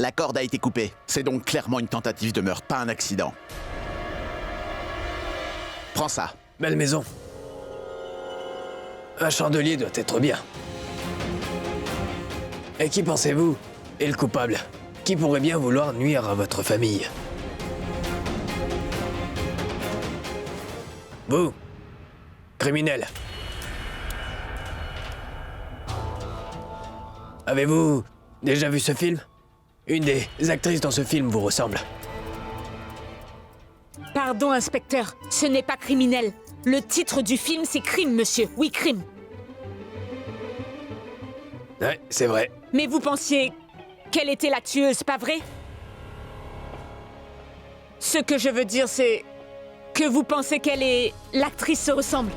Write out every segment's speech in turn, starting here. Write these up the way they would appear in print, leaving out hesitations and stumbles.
La corde a été coupée. C'est donc clairement une tentative de meurtre, pas un accident. Prends ça. Belle maison. Un chandelier doit être bien. Et qui pensez-vous est le coupable? Qui pourrait bien vouloir nuire à votre famille? Vous, criminel. Avez-vous déjà vu ce film? Une des actrices dans ce film vous ressemble. Pardon, inspecteur, ce n'est pas criminel. Le titre du film, c'est Crime, monsieur. Oui, crime. Ouais, c'est vrai. Mais vous pensiez qu'elle était la tueuse, pas vrai? Ce que je veux dire, c'est que vous pensez qu'elle et l'actrice se ressemblent.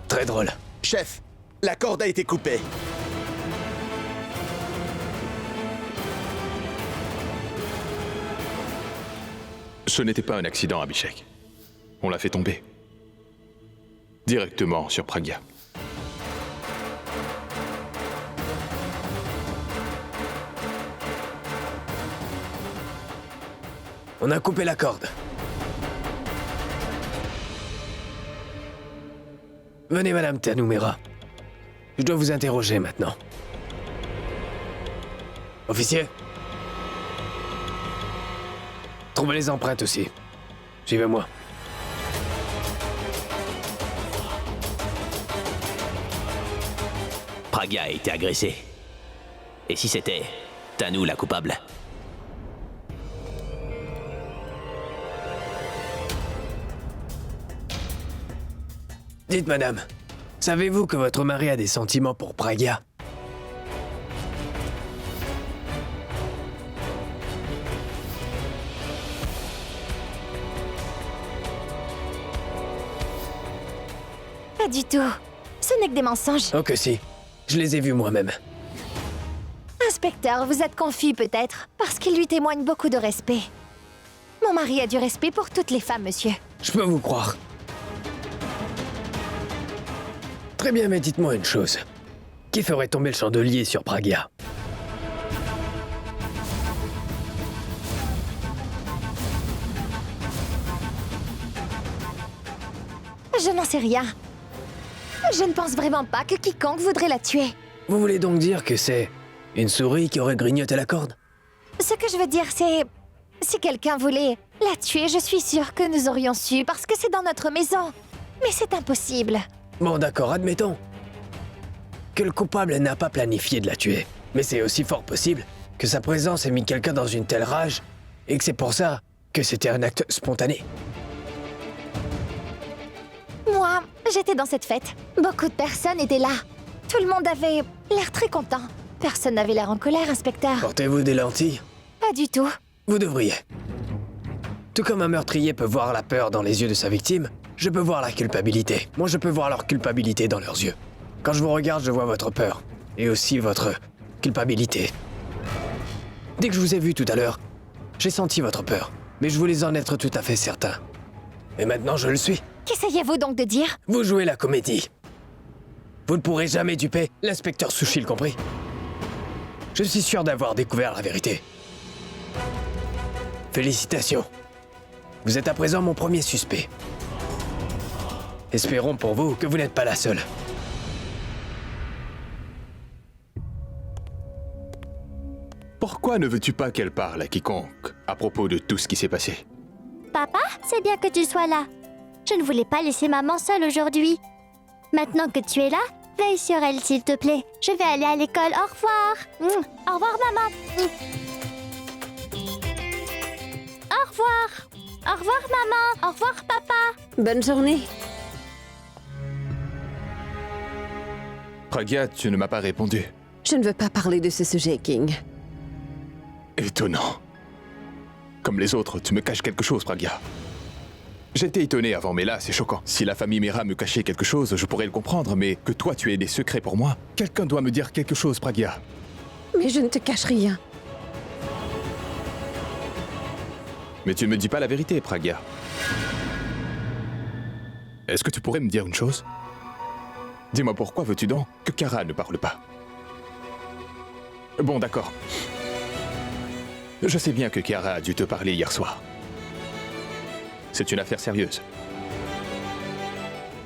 Très drôle. Chef, la corde a été coupée. Ce n'était pas un accident, Abhishek. On l'a fait tomber. Directement sur Pragya. On a coupé la corde. Venez, Madame Tanumera. Je dois vous interroger maintenant. Officier? Trouvez les empreintes aussi. Suivez-moi. Pragya a été agressée. Et si c'était Tanu la coupable? Dites, madame, savez-vous que votre mari a des sentiments pour Pragya? Pas du tout. Ce n'est que des mensonges. Oh que si. Je les ai vus moi-même. Inspecteur, vous êtes confus peut-être, parce qu'il lui témoigne beaucoup de respect. Mon mari a du respect pour toutes les femmes, monsieur. Je peux vous croire. Très bien, mais dites-moi une chose. Qui ferait tomber le chandelier sur Pragya? Je n'en sais rien. Je ne pense vraiment pas que quiconque voudrait la tuer. Vous voulez donc dire que c'est une souris qui aurait grignoté la corde? Ce que je veux dire, c'est... Si quelqu'un voulait la tuer, je suis sûre que nous aurions su, parce que c'est dans notre maison. Mais c'est impossible. Bon, d'accord, admettons que le coupable n'a pas planifié de la tuer. Mais c'est aussi fort possible que sa présence ait mis quelqu'un dans une telle rage et que c'est pour ça que c'était un acte spontané. Moi, j'étais dans cette fête. Beaucoup de personnes étaient là. Tout le monde avait l'air très content. Personne n'avait l'air en colère, inspecteur. Portez-vous des lentilles? Pas du tout. Vous devriez. Tout comme un meurtrier peut voir la peur dans les yeux de sa victime, je peux voir la culpabilité. Moi, je peux voir leur culpabilité dans leurs yeux. Quand je vous regarde, je vois votre peur. Et aussi votre culpabilité. Dès que je vous ai vu tout à l'heure, j'ai senti votre peur. Mais je voulais en être tout à fait certain. Et maintenant, je le suis. Qu'essayez-vous donc de dire? Vous jouez la comédie. Vous ne pourrez jamais duper l'inspecteur Sushil compris. Je suis sûr d'avoir découvert la vérité. Félicitations. Vous êtes à présent mon premier suspect. Espérons pour vous que vous n'êtes pas la seule. Pourquoi ne veux-tu pas qu'elle parle à quiconque à propos de tout ce qui s'est passé? Papa, c'est bien que tu sois là. Je ne voulais pas laisser maman seule aujourd'hui. Maintenant que tu es là, veille sur elle, s'il te plaît. Je vais aller à l'école. Au revoir. Au revoir, maman. Au revoir. Au revoir, maman. Au revoir, papa. Bonne journée. Pragya, tu ne m'as pas répondu. Je ne veux pas parler de ce sujet, King. Étonnant. Comme les autres, tu me caches quelque chose, Pragya. J'étais étonné avant, mais là, c'est choquant. Si la famille Mira me cachait quelque chose, je pourrais le comprendre, mais que toi, tu aies des secrets pour moi, quelqu'un doit me dire quelque chose, Pragya. Mais je ne te cache rien. Mais tu ne me dis pas la vérité, Pragya. Est-ce que tu pourrais me dire une chose? Dis-moi pourquoi veux-tu donc que Kara ne parle pas? Bon, d'accord. Je sais bien que Chiara a dû te parler hier soir. C'est une affaire sérieuse.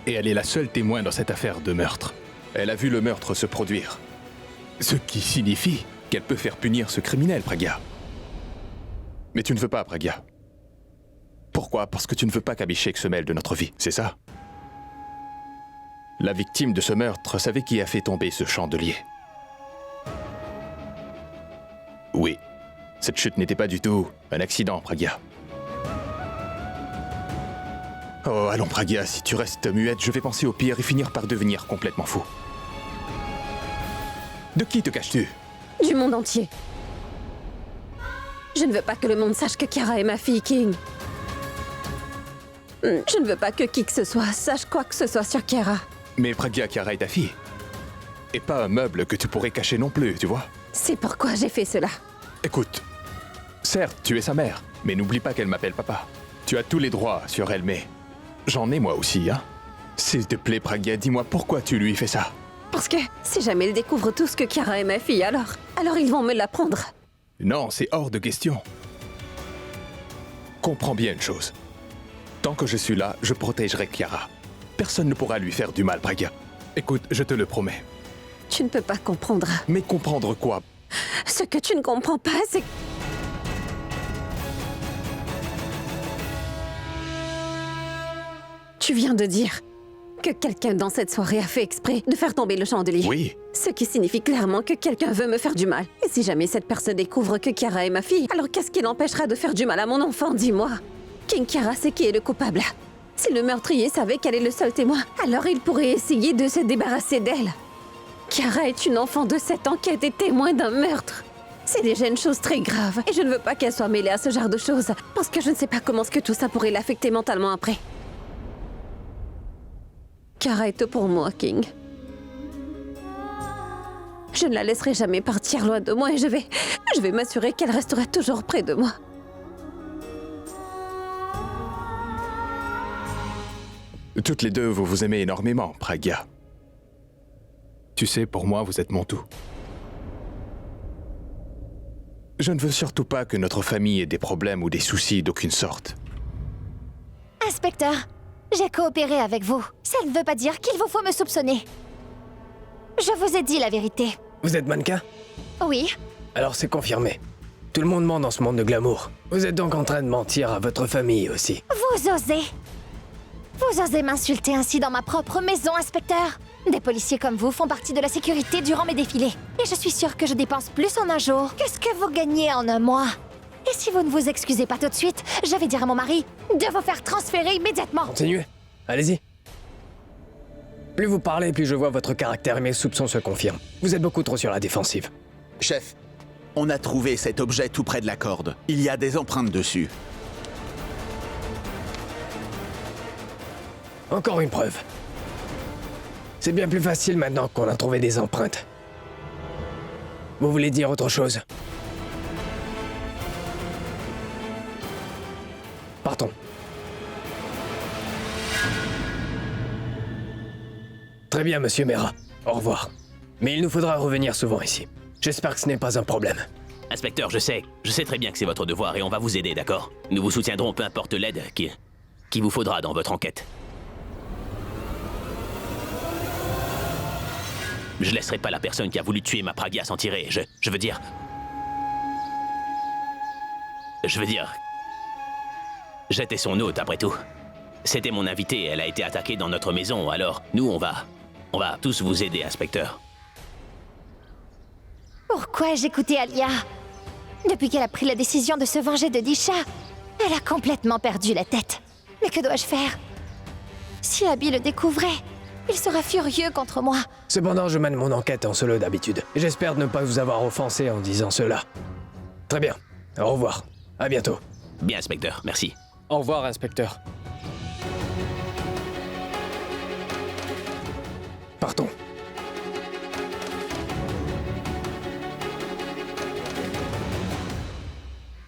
Et elle est la seule témoin dans cette affaire de meurtre. Elle a vu le meurtre se produire. Ce qui signifie qu'elle peut faire punir ce criminel, Pragya. Mais tu ne veux pas, Pragya. Pourquoi? Parce que tu ne veux pas qu'Abhishek se mêle de notre vie, c'est ça? La victime de ce meurtre savait qui a fait tomber ce chandelier. Oui, cette chute n'était pas du tout un accident, Pragya. Oh, allons, Pragya, si tu restes muette, je vais penser au pire et finir par devenir complètement fou. De qui te caches-tu? Du monde entier. Je ne veux pas que le monde sache que Chiara est ma fille, King. Je ne veux pas que qui que ce soit sache quoi que ce soit sur Chiara. Mais Pragya, Chiara est ta fille. Et pas un meuble que tu pourrais cacher non plus, tu vois? C'est pourquoi j'ai fait cela. Écoute, certes, tu es sa mère, mais n'oublie pas qu'elle m'appelle papa. Tu as tous les droits sur elle, mais j'en ai moi aussi, hein? S'il te plaît, Pragya, dis-moi pourquoi tu lui fais ça? Parce que si jamais ils découvrent tous que Chiara est ma fille, alors ils vont me la prendre. Non, c'est hors de question. Comprends bien une chose. Tant que je suis là, je protégerai Chiara. Personne ne pourra lui faire du mal, Pragya. Écoute, je te le promets. Tu ne peux pas comprendre. Mais comprendre quoi? Ce que tu ne comprends pas, c'est... Tu viens de dire que quelqu'un dans cette soirée a fait exprès de faire tomber le chandelier. Oui. Ce qui signifie clairement que quelqu'un veut me faire du mal. Et si jamais cette personne découvre que Chiara est ma fille, alors qu'est-ce qui l'empêchera de faire du mal à mon enfant, dis-moi? King Chiara sait qui est le coupable. Si le meurtrier savait qu'elle est le seul témoin, alors il pourrait essayer de se débarrasser d'elle. Chiara est une enfant de 7 ans qui a été témoin d'un meurtre. C'est déjà une chose très grave, et je ne veux pas qu'elle soit mêlée à ce genre de choses, parce que je ne sais pas comment tout ça pourrait l'affecter mentalement après. Chiara est tout pour moi, King. Je ne la laisserai jamais partir loin de moi et je vais m'assurer qu'elle restera toujours près de moi. Toutes les deux, vous vous aimez énormément, Pragya. Tu sais, pour moi, vous êtes mon tout. Je ne veux surtout pas que notre famille ait des problèmes ou des soucis d'aucune sorte. Inspecteur, j'ai coopéré avec vous. Ça ne veut pas dire qu'il vous faut me soupçonner. Je vous ai dit la vérité. Vous êtes mannequin? Oui, Alors c'est confirmé. Tout le monde ment dans ce monde de glamour. Vous êtes donc en train de mentir à votre famille aussi. vous osez. Vous osez m'insulter ainsi dans ma propre maison, inspecteur. Des policiers comme vous font partie de la sécurité durant mes défilés. Et je suis sûre que je dépense plus en un jour que ce que vous gagnez en un mois. Et si vous ne vous excusez pas tout de suite, je vais dire à mon mari de vous faire transférer immédiatement. Continuez. Allez-y. Plus vous parlez, plus je vois votre caractère et mes soupçons se confirment. Vous êtes beaucoup trop sur la défensive. Chef, on a trouvé cet objet tout près de la corde. Il y a des empreintes dessus. Encore une preuve. C'est bien plus facile maintenant qu'on a trouvé des empreintes. Vous voulez dire autre chose? Partons. Très bien, monsieur Mera. Au revoir. Mais il nous faudra revenir souvent ici. J'espère que ce n'est pas un problème. Inspecteur, je sais très bien que c'est votre devoir et on va vous aider, d'accord? Nous vous soutiendrons peu importe l'aide qui vous faudra dans votre enquête. Je laisserai pas la personne qui a voulu tuer ma Pragya s'en tirer. Je veux dire... J'étais son hôte, après tout. C'était mon invité, elle a été attaquée dans notre maison, alors nous, on va tous vous aider, inspecteur. Pourquoi j'écoutais Alia? Depuis qu'elle a pris la décision de se venger de Disha, elle a complètement perdu la tête. Mais que dois-je faire? Si Abby le découvrait, il sera furieux contre moi. Cependant, je mène mon enquête en solo d'habitude. Et j'espère ne pas vous avoir offensé en disant cela. Très bien. Au revoir. À bientôt. Bien, inspecteur, merci. Au revoir, inspecteur. Partons.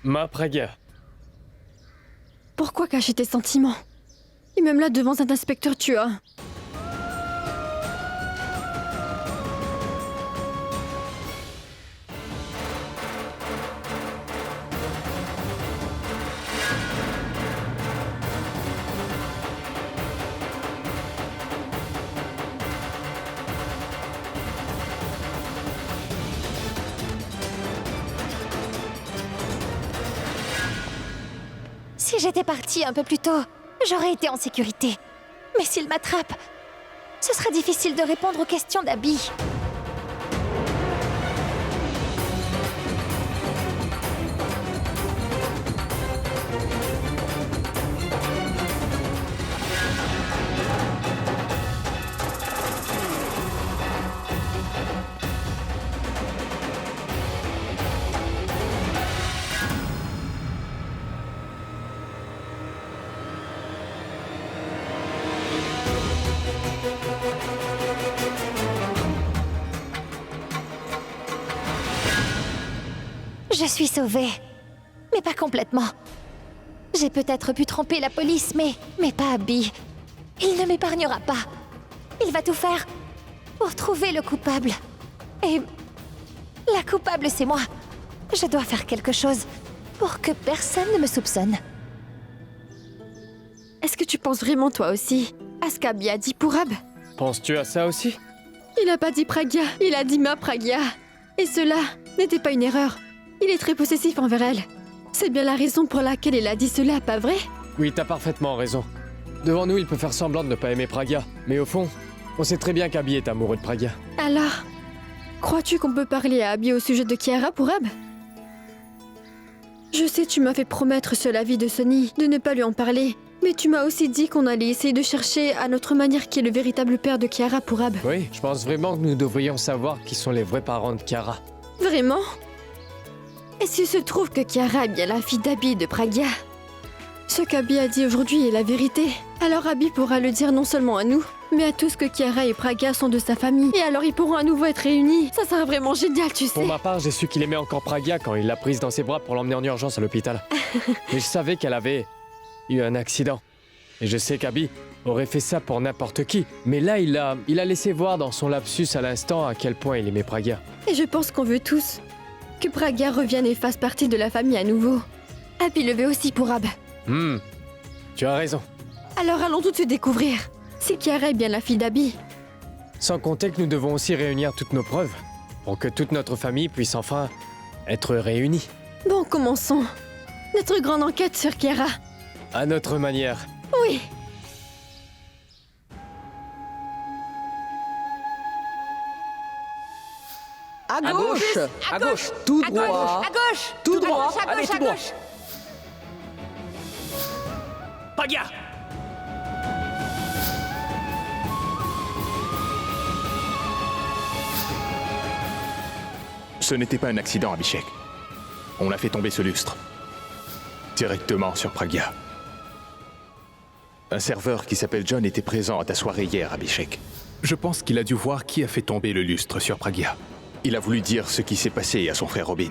Ma Pragya. Pourquoi cacher tes sentiments? Et même là, devant cet inspecteur, tu as... Si j'étais partie un peu plus tôt, j'aurais été en sécurité. Mais s'il m'attrape, ce sera difficile de répondre aux questions d'Abby. Je suis sauvée. Mais pas complètement. J'ai peut-être pu tromper la police, mais pas Abby. Il ne m'épargnera pas. Il va tout faire pour trouver le coupable. Et la coupable, c'est moi. Je dois faire quelque chose pour que personne ne me soupçonne. Est-ce que tu penses vraiment toi aussi à ce qu'Abby a dit pour Ab? Penses-tu à ça aussi? Il a pas dit Pragya, il a dit ma Pragya. Et cela n'était pas une erreur. Il est très possessif envers elle. C'est bien la raison pour laquelle il a dit cela, pas vrai? Oui, t'as parfaitement raison. Devant nous, il peut faire semblant de ne pas aimer Pragya. Mais au fond, on sait très bien qu'Abby est amoureux de Pragya. Alors, crois-tu qu'on peut parler à Abby au sujet de Kiara pour Ab? Je sais, tu m'as fait promettre sur la vie de Sonny de ne pas lui en parler. Mais tu m'as aussi dit qu'on allait essayer de chercher à notre manière qui est le véritable père de Kiara pour Ab. Oui, je pense vraiment que nous devrions savoir qui sont les vrais parents de Kiara. Vraiment? Et s'il se trouve que Kiara est bien la fille d'Abby et de Pragya? Ce qu'Abby a dit aujourd'hui est la vérité. Alors Abby pourra le dire non seulement à nous, mais à tous que Kiara et Pragya sont de sa famille. Et alors ils pourront à nouveau être réunis. Ça sera vraiment génial, tu sais. Pour ma part, j'ai su qu'il aimait encore Pragya quand il l'a prise dans ses bras pour l'emmener en urgence à l'hôpital. Mais je savais qu'elle avait eu un accident. Et je sais qu'Abby aurait fait ça pour n'importe qui. Mais là, il a laissé voir dans son lapsus à l'instant à quel point il aimait Pragya. Et je pense qu'on veut tous que Pragya revienne et fasse partie de la famille à nouveau. Abby le veut aussi pour Ab. Tu as raison. Alors allons tout de suite découvrir si Kiara est bien la fille d'Abby. Sans compter que nous devons aussi réunir toutes nos preuves pour que toute notre famille puisse enfin être réunie. Bon, commençons notre grande enquête sur Kiara. À notre manière. Oui. À gauche, tout droit, À gauche! tout droit, À allez gauche, tout à droit. gauche! Pragya! Ce n'était pas un accident, Abhishek. On a fait tomber ce lustre. Directement sur Pragya. Un serveur qui s'appelle John était présent à ta soirée hier, Abhishek. Je pense qu'il a dû voir qui a fait tomber le lustre sur Pragya. Il a voulu dire ce qui s'est passé à son frère Robin.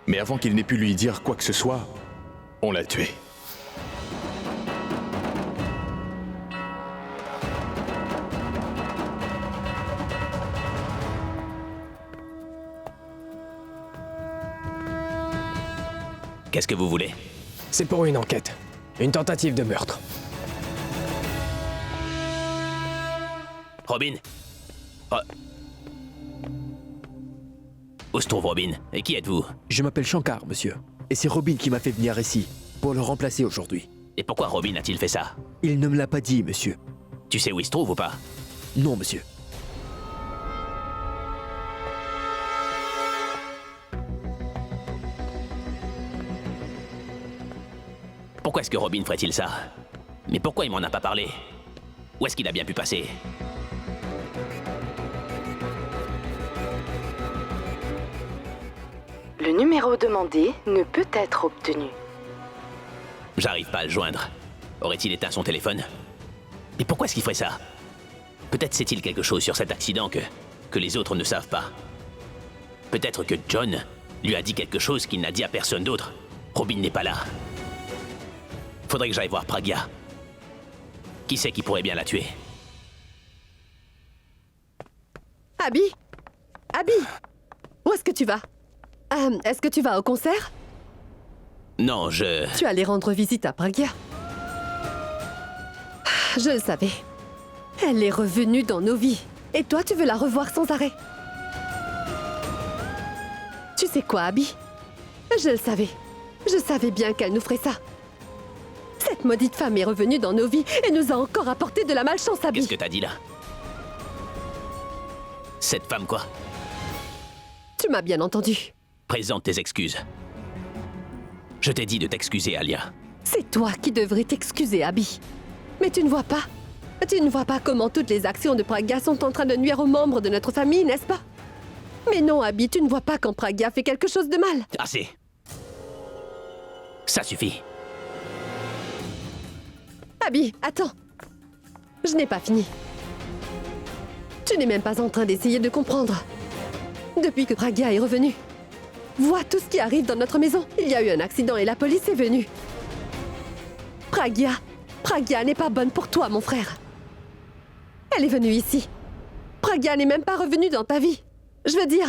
Mais avant qu'il n'ait pu lui dire quoi que ce soit, on l'a tué. Qu'est-ce que vous voulez? C'est pour une enquête. Une tentative de meurtre. Robin? Où se trouve Robin? Et qui êtes-vous? Je m'appelle Shankar, monsieur. Et c'est Robin qui m'a fait venir ici, pour le remplacer aujourd'hui. Et pourquoi Robin a-t-il fait ça? Il ne me l'a pas dit, monsieur. Tu sais où il se trouve ou pas? Non, monsieur. Pourquoi est-ce que Robin ferait-il ça? Mais pourquoi il m'en a pas parlé? Où est-ce qu'il a bien pu passer? Le numéro demandé ne peut être obtenu. J'arrive pas à le joindre. Aurait-il éteint son téléphone? Et pourquoi est-ce qu'il ferait ça? Peut-être sait-il quelque chose sur cet accident que les autres ne savent pas. Peut-être que John lui a dit quelque chose qu'il n'a dit à personne d'autre. Robin n'est pas là. Faudrait que j'aille voir Pragya. Qui c'est qui pourrait bien la tuer? Abby? Abby? Où est-ce que tu vas? Est-ce que tu vas au concert? Non, Tu allais rendre visite à Pragya. Je le savais. Elle est revenue dans nos vies. Et toi, tu veux la revoir sans arrêt. Tu sais quoi, Abby? Je le savais. Je savais bien qu'elle nous ferait ça. maudite femme est revenue dans nos vies et nous a encore apporté de la malchance, Abby. Qu'est-ce que t'as dit là? Cette femme quoi? Tu m'as bien entendu. Présente tes excuses. Je t'ai dit de t'excuser, Alia. C'est toi qui devrais t'excuser, Abby. Mais tu ne vois pas. Tu ne vois pas comment toutes les actions de Pragya sont en train de nuire aux membres de notre famille, n'est-ce pas? Mais non, Abby, tu ne vois pas quand Pragya fait quelque chose de mal. Assez. Ça suffit. Abby, attends. Je n'ai pas fini. Tu n'es même pas en train d'essayer de comprendre. Depuis que Pragya est revenue, vois tout ce qui arrive dans notre maison. Il y a eu un accident et la police est venue. Pragya n'est pas bonne pour toi, mon frère. Elle est venue ici. Pragya n'est même pas revenue dans ta vie. Je veux dire,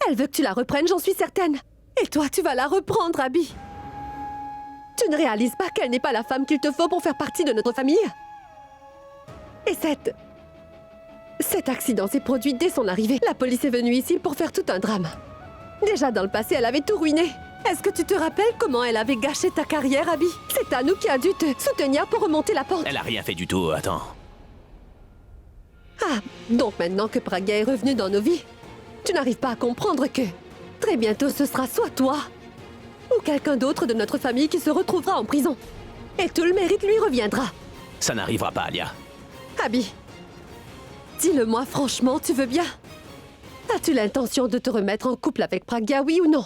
elle veut que tu la reprennes, j'en suis certaine. Et toi, tu vas la reprendre, Abby. Tu ne réalises pas qu'elle n'est pas la femme qu'il te faut pour faire partie de notre famille? Et cet accident s'est produit dès son arrivée. La police est venue ici pour faire tout un drame. Déjà dans le passé, elle avait tout ruiné. Est-ce que tu te rappelles comment elle avait gâché ta carrière, Abby? C'est Anu qui a dû te soutenir pour remonter la pente. Elle a rien fait du tout, attends. Ah, donc maintenant que Pragya est revenue dans nos vies, tu n'arrives pas à comprendre que très bientôt ce sera soit toi ou quelqu'un d'autre de notre famille qui se retrouvera en prison. Et tout le mérite lui reviendra. Ça n'arrivera pas, Alia. Abby, dis-le-moi franchement, tu veux bien? As-tu l'intention de te remettre en couple avec Pragya, oui ou non?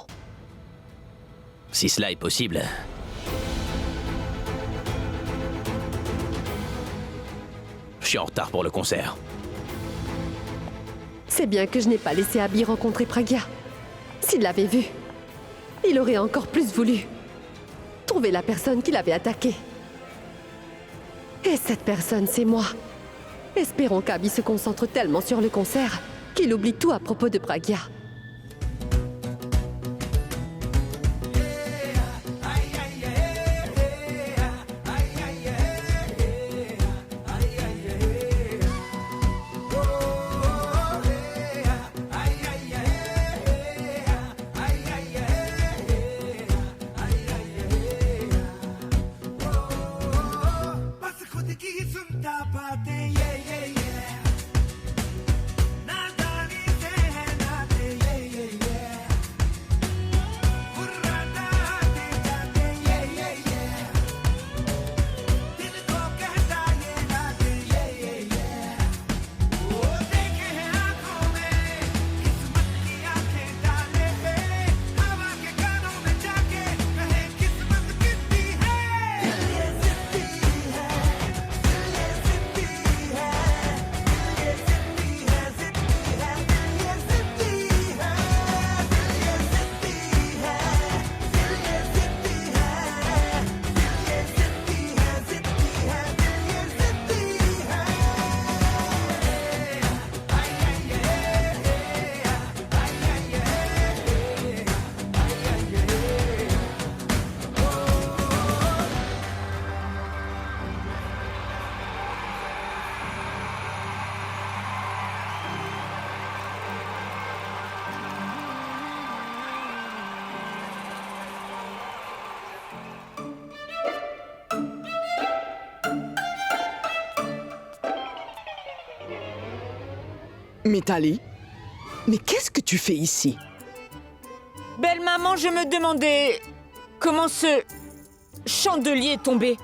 Si cela est possible... Je suis en retard pour le concert. C'est bien que je n'ai pas laissé Abby rencontrer Pragya. S'il l'avait vu, il aurait encore plus voulu trouver la personne qui l'avait attaqué. Et cette personne, c'est moi. Espérons qu'Abby se concentre tellement sur le concert qu'il oublie tout à propos de Pragya. Mitali, mais qu'est-ce que tu fais ici? Belle maman, je me demandais comment ce chandelier est tombé.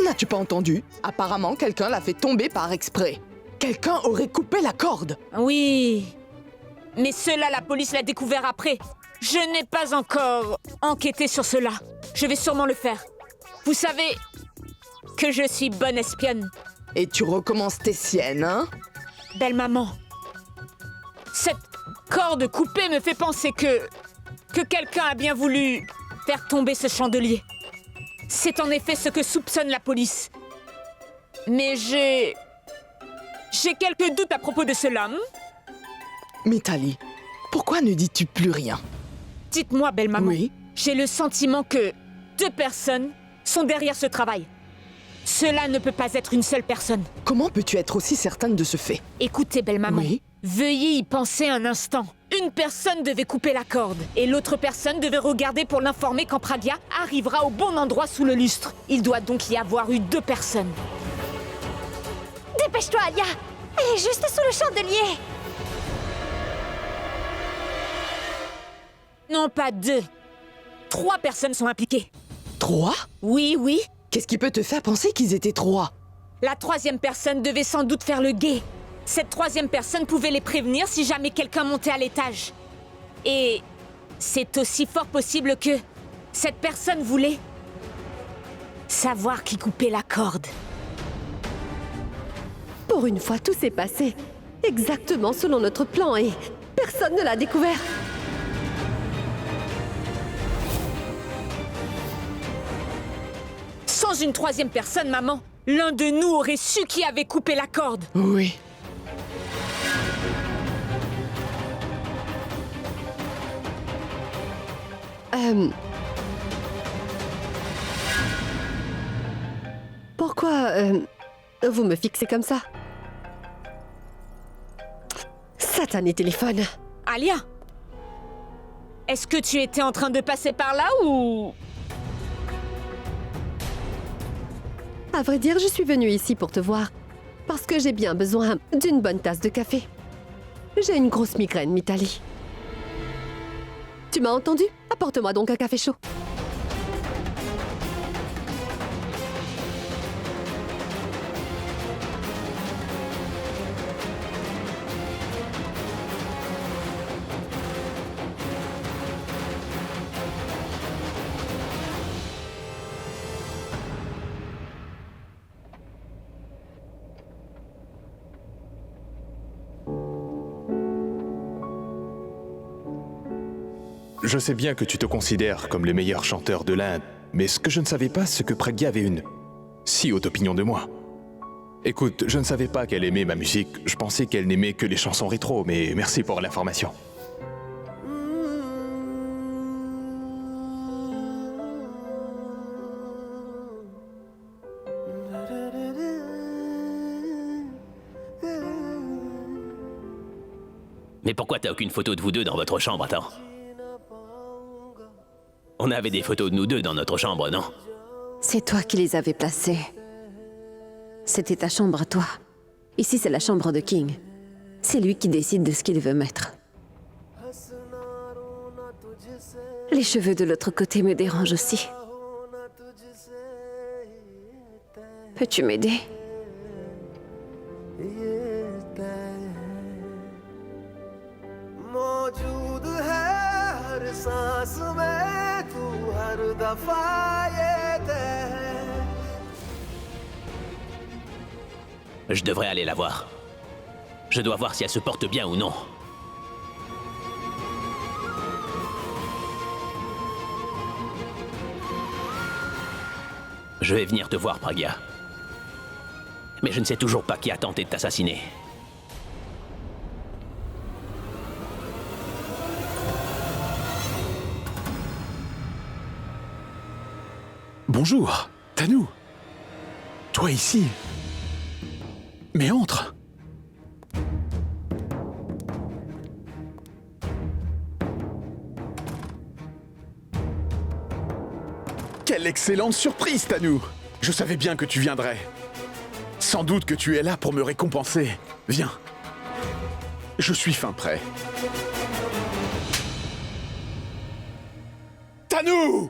N'as-tu pas entendu? Apparemment, quelqu'un l'a fait tomber par exprès. Quelqu'un aurait coupé la corde. Oui, mais cela, la police l'a découvert après. Je n'ai pas encore enquêté sur cela. Je vais sûrement le faire. Vous savez que je suis bonne espionne. Et tu recommences tes siennes, hein? Belle maman, cette corde coupée me fait penser que quelqu'un a bien voulu faire tomber ce chandelier. C'est en effet ce que soupçonne la police. Mais j'ai quelques doutes à propos de cela. Mitali, pourquoi ne dis-tu plus rien? Dites-moi, belle maman. Oui? J'ai le sentiment que 2 personnes sont derrière ce travail. Cela ne peut pas être une seule personne. Comment peux-tu être aussi certaine de ce fait? Écoutez, belle maman. Oui? Veuillez y penser un instant. Une personne devait couper la corde, et l'autre personne devait regarder pour l'informer quand Pragya arrivera au bon endroit sous le lustre. Il doit donc y avoir eu 2 personnes. Dépêche-toi, Alia! Elle est juste sous le chandelier! Non, pas 2. 3 personnes sont impliquées. 3? Oui, oui. Qu'est-ce qui peut te faire penser qu'ils étaient 3? La 3e personne devait sans doute faire le guet. Cette 3e personne pouvait les prévenir si jamais quelqu'un montait à l'étage. Et c'est aussi fort possible que cette personne voulait savoir qui coupait la corde. Pour une fois, tout s'est passé exactement selon notre plan et personne ne l'a découvert. Sans une 3e personne, maman, l'un de nous aurait su qui avait coupé la corde. Oui. Pourquoi vous me fixez comme ça? Satané téléphone. Alia, est-ce que tu étais en train de passer par là ou... À vrai dire, je suis venue ici pour te voir. Parce que j'ai bien besoin d'une bonne tasse de café. J'ai une grosse migraine, Mitali. Tu m'as entendu? Apporte-moi donc un café chaud. Je sais bien que tu te considères comme le meilleur chanteur de l'Inde, mais ce que je ne savais pas, c'est que Pragya avait une si haute opinion de moi. Écoute, je ne savais pas qu'elle aimait ma musique, je pensais qu'elle n'aimait que les chansons rétro, mais merci pour l'information. Mais pourquoi t'as aucune photo de vous deux dans votre chambre, attends? On avait des photos de nous deux dans notre chambre, non? C'est toi qui les avais placées. C'était ta chambre à toi. Ici, c'est la chambre de King. C'est lui qui décide de ce qu'il veut mettre. Les cheveux de l'autre côté me dérangent aussi. Peux-tu m'aider? Je devrais aller la voir. Je dois voir si elle se porte bien ou non. Je vais venir te voir, Pragya. Mais je ne sais toujours pas qui a tenté de t'assassiner. Bonjour, Tanu. Toi ici. Mais entre. Quelle excellente surprise, Tanu. Je savais bien que tu viendrais. Sans doute que tu es là pour me récompenser. Viens. Je suis fin prêt. Tanu!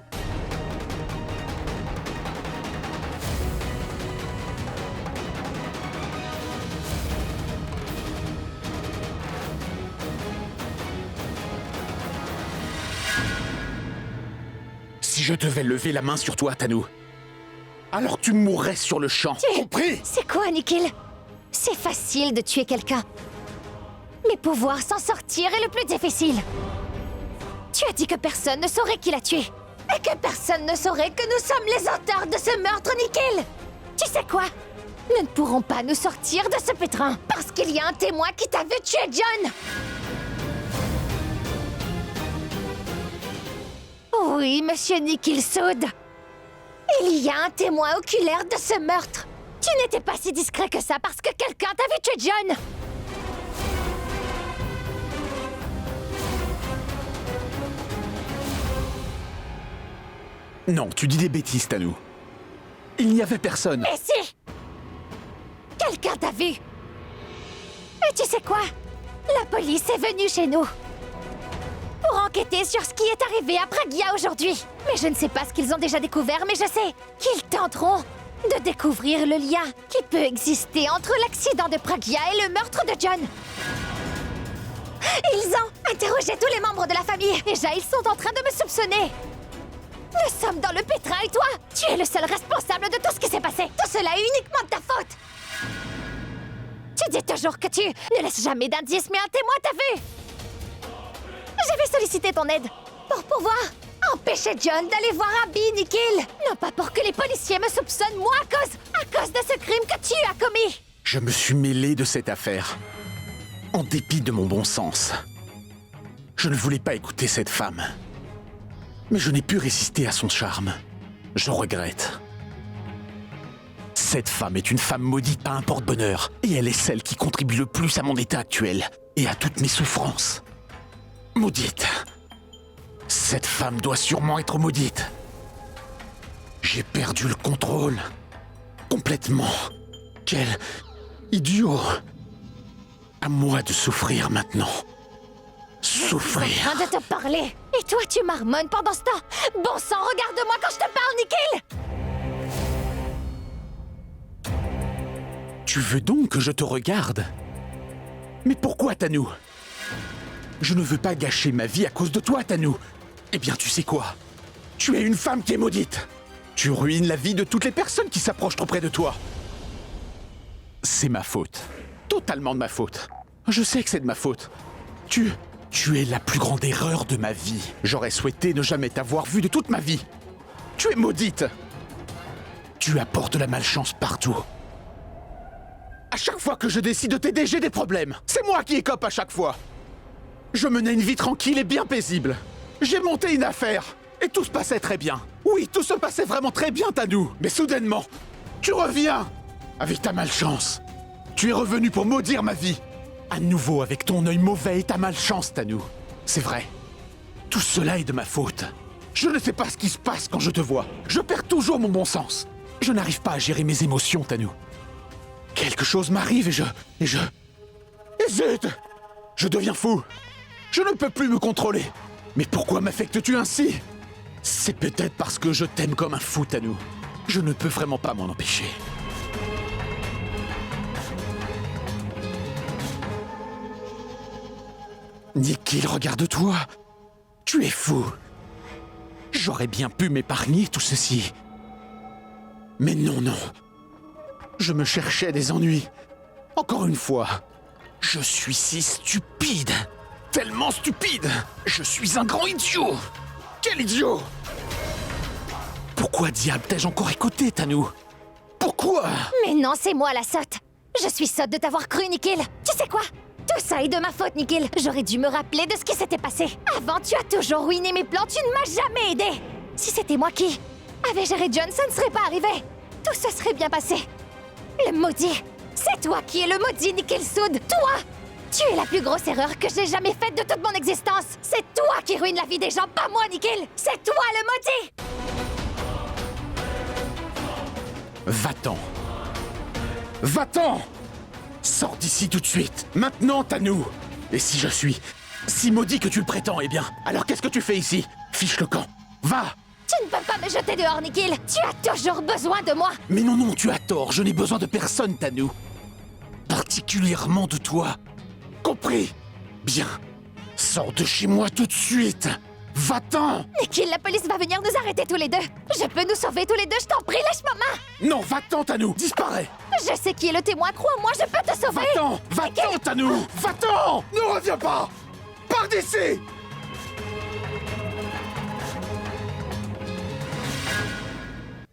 Si je devais lever la main sur toi, Tanu, alors tu mourrais sur le champ. Compris? C'est quoi, Nikhil? C'est facile de tuer quelqu'un. Mais pouvoir s'en sortir est le plus difficile. Tu as dit que personne ne saurait qui l'a tué. Et que personne ne saurait que nous sommes les auteurs de ce meurtre, Nikhil. Tu sais quoi? Nous ne pourrons pas nous sortir de ce pétrin. Parce qu'il y a un témoin qui t'a vu tuer John. Oui, monsieur Nikhil Sood. Il y a un témoin oculaire de ce meurtre. Tu n'étais pas si discret que ça parce que quelqu'un t'a vu tuer John. Non, tu dis des bêtises, Tanu. Il n'y avait personne. Mais si! Quelqu'un t'a vu! Et tu sais quoi? La police est venue chez nous pour enquêter sur ce qui est arrivé à Pragya aujourd'hui. Mais je ne sais pas ce qu'ils ont déjà découvert, mais je sais qu'ils tenteront de découvrir le lien qui peut exister entre l'accident de Pragya et le meurtre de John. Ils ont interrogé tous les membres de la famille. Déjà, ils sont en train de me soupçonner. Nous sommes dans le pétrin et toi, tu es le seul responsable de tout ce qui s'est passé. Tout cela est uniquement de ta faute. Tu dis toujours que tu ne laisses jamais d'indices, mais un témoin t'a vu. J'avais sollicité ton aide pour pouvoir empêcher John d'aller voir Abby, Nikhil. Non pas pour que les policiers me soupçonnent, moi, à cause de ce crime que tu as commis. Je me suis mêlé de cette affaire. En dépit de mon bon sens. Je ne voulais pas écouter cette femme. Mais je n'ai pu résister à son charme. Je regrette. Cette femme est une femme maudite par un porte-bonheur. Et elle est celle qui contribue le plus à mon état actuel. Et à toutes mes souffrances. Maudite. Cette femme doit sûrement être maudite. J'ai perdu le contrôle. Complètement. Quel idiot. À moi de souffrir maintenant. Souffrir. Je suis en train de te parler. Et toi, tu marmonnes pendant ce temps. Bon sang, regarde-moi quand je te parle, Nikhil. Tu veux donc que je te regarde? Mais pourquoi, Tanu? Je ne veux pas gâcher ma vie à cause de toi, Tanu. Eh bien, tu sais quoi? Tu es une femme qui est maudite. Tu ruines la vie de toutes les personnes qui s'approchent trop près de toi. C'est ma faute. Totalement de ma faute. Je sais que c'est de ma faute. Tu es la plus grande erreur de ma vie. J'aurais souhaité ne jamais t'avoir vue de toute ma vie. Tu es maudite. Tu apportes la malchance partout. À chaque fois que je décide de t'aider, j'ai des problèmes. C'est moi qui écope à chaque fois. Je menais une vie tranquille et bien paisible. J'ai monté une affaire. Et tout se passait très bien. Oui, tout se passait vraiment très bien, Tanu. Mais soudainement, tu reviens avec ta malchance. Tu es revenu pour maudire ma vie. À nouveau avec ton œil mauvais et ta malchance, Tanu. C'est vrai. Tout cela est de ma faute. Je ne sais pas ce qui se passe quand je te vois. Je perds toujours mon bon sens. Je n'arrive pas à gérer mes émotions, Tanu. Quelque chose m'arrive et zut! Je deviens fou. Je ne peux plus me contrôler. Mais pourquoi m'affectes-tu ainsi? C'est peut-être parce que je t'aime comme un fou, Tanu. Je ne peux vraiment pas m'en empêcher. Nikhil, regarde-toi. Tu es fou. J'aurais bien pu m'épargner tout ceci. Mais non. Je me cherchais des ennuis. Encore une fois, je suis si stupide. Tellement stupide. Je suis un grand idiot. Quel idiot! Pourquoi diable t'ai-je encore écouté, Tanu? Pourquoi? Mais non, c'est moi la sotte. Je suis sotte de t'avoir cru, Nikhil. Tu sais quoi? Tout ça est de ma faute, Nikhil. J'aurais dû me rappeler de ce qui s'était passé. Avant, tu as toujours ruiné mes plans. Tu ne m'as jamais aidé. Si c'était moi qui avait géré John, ça ne serait pas arrivé. Tout se serait bien passé. Le maudit. C'est toi qui es le maudit, Nikhil Sood. Toi! Tu es la plus grosse erreur que j'ai jamais faite de toute mon existence. C'est toi qui ruine la vie des gens, pas moi, Nikhil. C'est toi le maudit. Va-t'en. Va-t'en! Sors d'ici tout de suite. Maintenant, Tanu. Et si je suis si maudit que tu le prétends, eh bien, alors qu'est-ce que tu fais ici? Fiche le camp. Va! Tu ne peux pas me jeter dehors, Nikhil. Tu as toujours besoin de moi. Mais non, tu as tort. Je n'ai besoin de personne, Tanu. Particulièrement de toi. Compris? Bien. Sors de chez moi tout de suite. Va-t'en! Nikhil, la police va venir nous arrêter tous les deux. Je peux nous sauver tous les deux, je t'en prie, lâche ma main. Non, va-t'en, Tanu. Disparais. Je sais qui est le témoin, crois-moi, je peux te sauver. Va-t'en! Va-t'en, Tanu. Va-t'en! Ne reviens pas. Pars d'ici.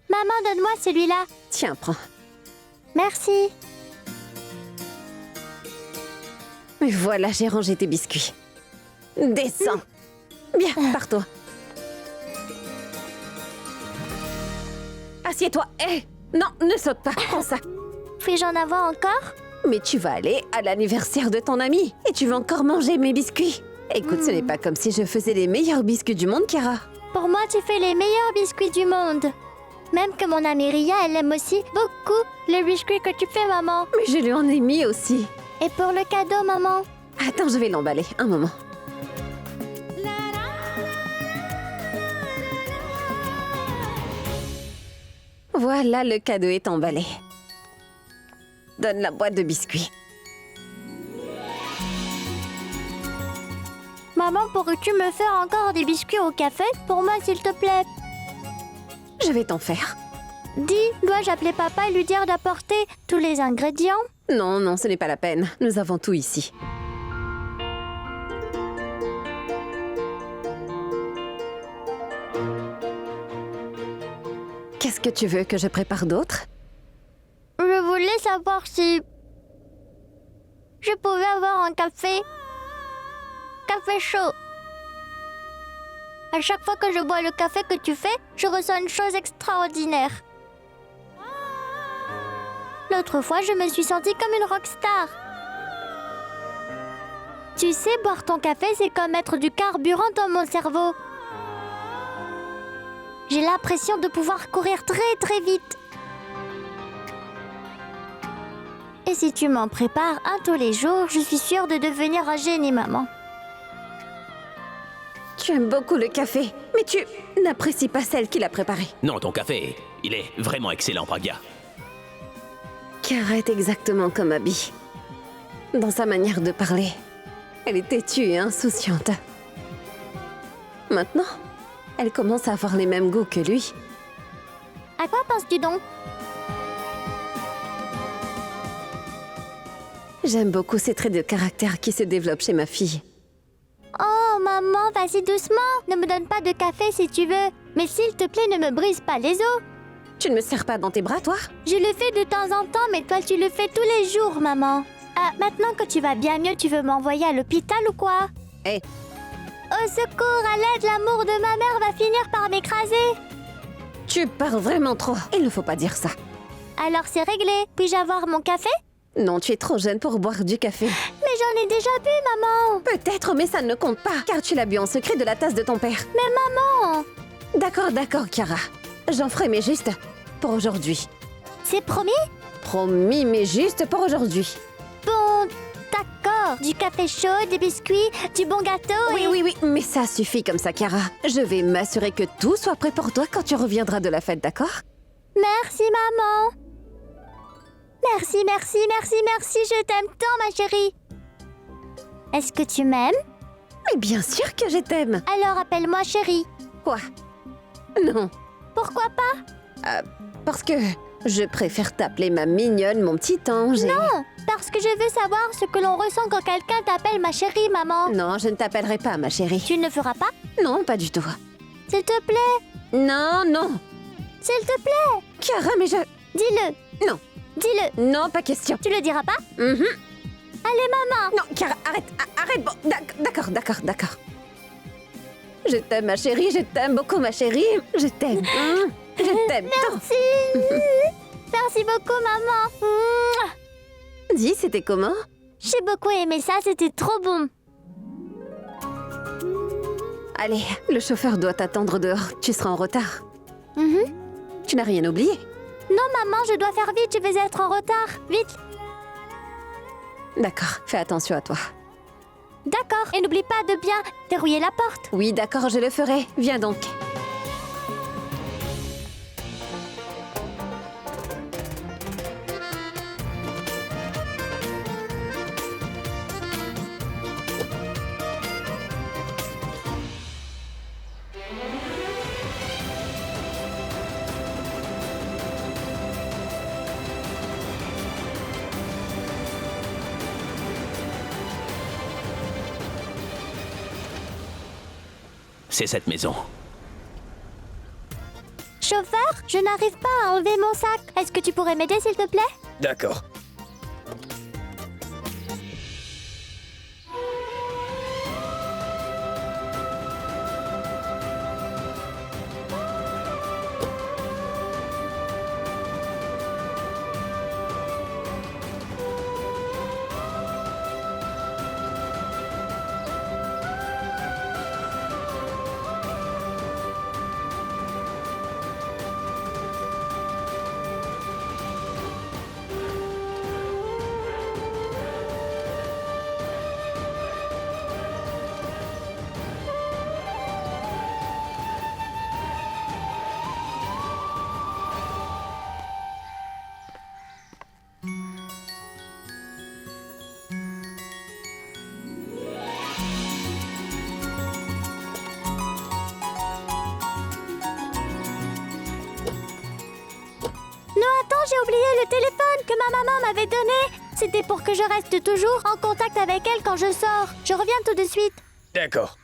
Maman, donne-moi celui-là. Tiens, prends. Merci. Et voilà, j'ai rangé tes biscuits. Descends. Bien, pars-toi. Assieds-toi. Hé! Non, ne saute pas. Prends ça. Puis-je en avoir encore? Mais tu vas aller à l'anniversaire de ton ami. Et tu vas encore manger mes biscuits. Écoute, ce n'est pas comme si je faisais les meilleurs biscuits du monde, Kiara. Pour moi, tu fais les meilleurs biscuits du monde. Même que mon amie Ria, elle aime aussi beaucoup les biscuits que tu fais, maman. Mais je lui en ai mis aussi. Et pour le cadeau, maman? Attends, je vais l'emballer. Un moment. Voilà, le cadeau est emballé. Donne la boîte de biscuits. Maman, pourrais-tu me faire encore des biscuits au café pour moi, s'il te plaît? Je vais t'en faire. Dis, dois-je appeler papa et lui dire d'apporter tous les ingrédients? Non, non, ce n'est pas la peine. Nous avons tout ici. Qu'est-ce que tu veux que je prépare d'autre? Je voulais savoir si je pouvais avoir un café chaud. À chaque fois que je bois le café que tu fais, je ressens une chose extraordinaire. L'autre fois, je me suis sentie comme une rockstar. Tu sais, boire ton café, c'est comme mettre du carburant dans mon cerveau. J'ai l'impression de pouvoir courir très très vite. Et si tu m'en prépares un tous les jours, je suis sûre de devenir un génie, maman. Tu aimes beaucoup le café, mais tu n'apprécies pas celle qui l'a préparé. Non, ton café, il est vraiment excellent, Pragya. Kiara est exactement comme Abby. Dans sa manière de parler, elle est têtue et insouciante. Maintenant, elle commence à avoir les mêmes goûts que lui. À quoi penses-tu donc? J'aime beaucoup ces traits de caractère qui se développent chez ma fille. Oh, maman, vas-y doucement. Ne me donne pas de café si tu veux. Mais s'il te plaît, ne me brise pas les os. Tu ne me serres pas dans tes bras, toi? Je le fais de temps en temps, mais toi, tu le fais tous les jours, maman. Maintenant que tu vas bien mieux, tu veux m'envoyer à l'hôpital ou quoi? Hé! Au secours, à l'aide, l'amour de ma mère va finir par m'écraser. Tu parles vraiment trop. Il ne faut pas dire ça. Alors c'est réglé. Puis-je avoir mon café? Non, tu es trop jeune pour boire du café. Mais j'en ai déjà bu, maman. Peut-être, mais ça ne compte pas, car tu l'as bu en secret de la tasse de ton père. Mais maman! D'accord, Kiara. J'en ferai, mais juste pour aujourd'hui. C'est promis? Promis, mais juste pour aujourd'hui. Bon, d'accord. Du café chaud, des biscuits, du bon gâteau et... Oui, mais ça suffit comme ça, Kiara. Je vais m'assurer que tout soit prêt pour toi quand tu reviendras de la fête, d'accord? Merci, maman. Merci, je t'aime tant, ma chérie. Est-ce que tu m'aimes? Mais bien sûr que je t'aime. Alors appelle-moi chérie. Quoi? Non. Pourquoi pas? Parce que je préfère t'appeler ma mignonne, mon petit ange. Non, parce que je veux savoir ce que l'on ressent quand quelqu'un t'appelle ma chérie, maman. Non, je ne t'appellerai pas ma chérie. Tu ne feras pas? Non, pas du tout. S'il te plaît. Non. S'il te plaît. Kiara, mais je... Dis-le. Non. Dis-le. Non, pas question. Tu le diras pas? Allez, maman. Non, Kiara, arrête. Bon, d'accord. Je t'aime, ma chérie, je t'aime beaucoup, ma chérie. Je t'aime. Je t'aime tant. Merci. Merci beaucoup, maman. Dis, c'était comment? J'ai beaucoup aimé ça, c'était trop bon. Allez, le chauffeur doit t'attendre dehors. Tu seras en retard. Tu n'as rien oublié? Non, maman, je dois faire vite, je vais être en retard. Vite. D'accord, fais attention à toi. D'accord, et n'oublie pas de bien verrouiller la porte. Oui, d'accord, je le ferai. Viens donc. C'est cette maison. Chauffeur, je n'arrive pas à enlever mon sac. Est-ce que tu pourrais m'aider, s'il te plaît? D'accord. oublié le téléphone que ma maman m'avait donné. C'était pour que je reste toujours en contact avec elle quand je sors. Je reviens tout de suite. D'accord.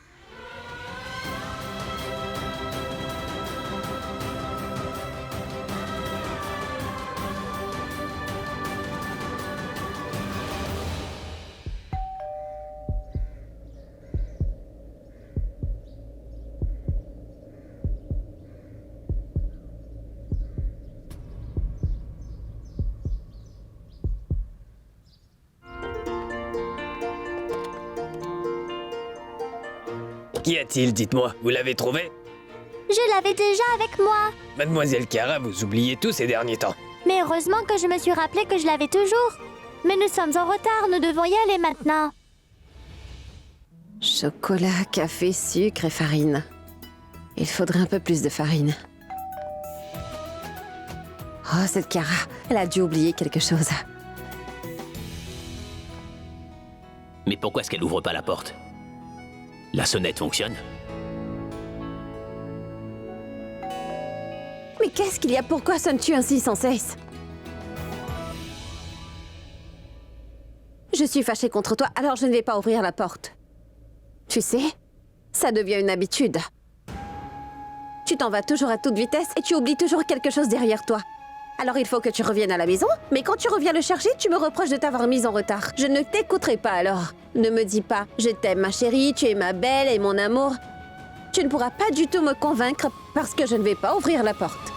Qu'y a-t-il, dites-moi? Vous l'avez trouvé? Je l'avais déjà avec moi. Mademoiselle Chiara, vous oubliez tout ces derniers temps. Mais heureusement que je me suis rappelé que je l'avais toujours. Mais nous sommes en retard, nous devons y aller maintenant. Chocolat, café, sucre et farine. Il faudrait un peu plus de farine. Oh, cette Chiara, elle a dû oublier quelque chose. Mais pourquoi est-ce qu'elle ouvre pas la porte? La sonnette fonctionne? Mais qu'est-ce qu'il y a? Pourquoi sonnes-tu ainsi sans cesse? Je suis fâchée contre toi, alors je ne vais pas ouvrir la porte. Tu sais, ça devient une habitude. Tu t'en vas toujours à toute vitesse et tu oublies toujours quelque chose derrière toi. Alors il faut que tu reviennes à la maison, mais quand tu reviens le chercher, tu me reproches de t'avoir mise en retard. Je ne t'écouterai pas alors. Ne me dis pas « Je t'aime ma chérie, tu es ma belle et mon amour ». Tu ne pourras pas du tout me convaincre parce que je ne vais pas ouvrir la porte.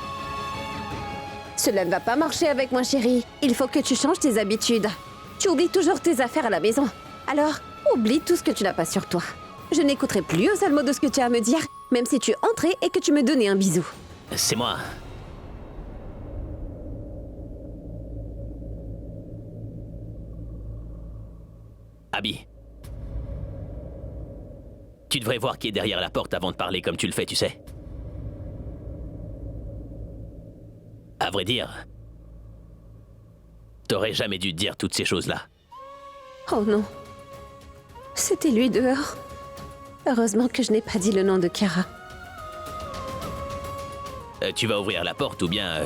Cela ne va pas marcher avec moi chérie. Il faut que tu changes tes habitudes. Tu oublies toujours tes affaires à la maison. Alors, oublie tout ce que tu n'as pas sur toi. Je n'écouterai plus un seul mot de ce que tu as à me dire, même si tu entrais et que tu me donnais un bisou. C'est moi. Abby. Tu devrais voir qui est derrière la porte avant de parler comme tu le fais, tu sais. À vrai dire, t'aurais jamais dû te dire toutes ces choses-là. Oh non. C'était lui dehors. Heureusement que je n'ai pas dit le nom de Chiara. Tu vas ouvrir la porte ou bien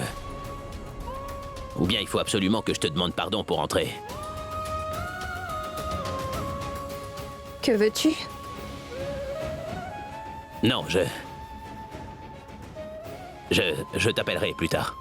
il faut absolument que je te demande pardon pour entrer. Que veux-tu? Non, je t'appellerai plus tard.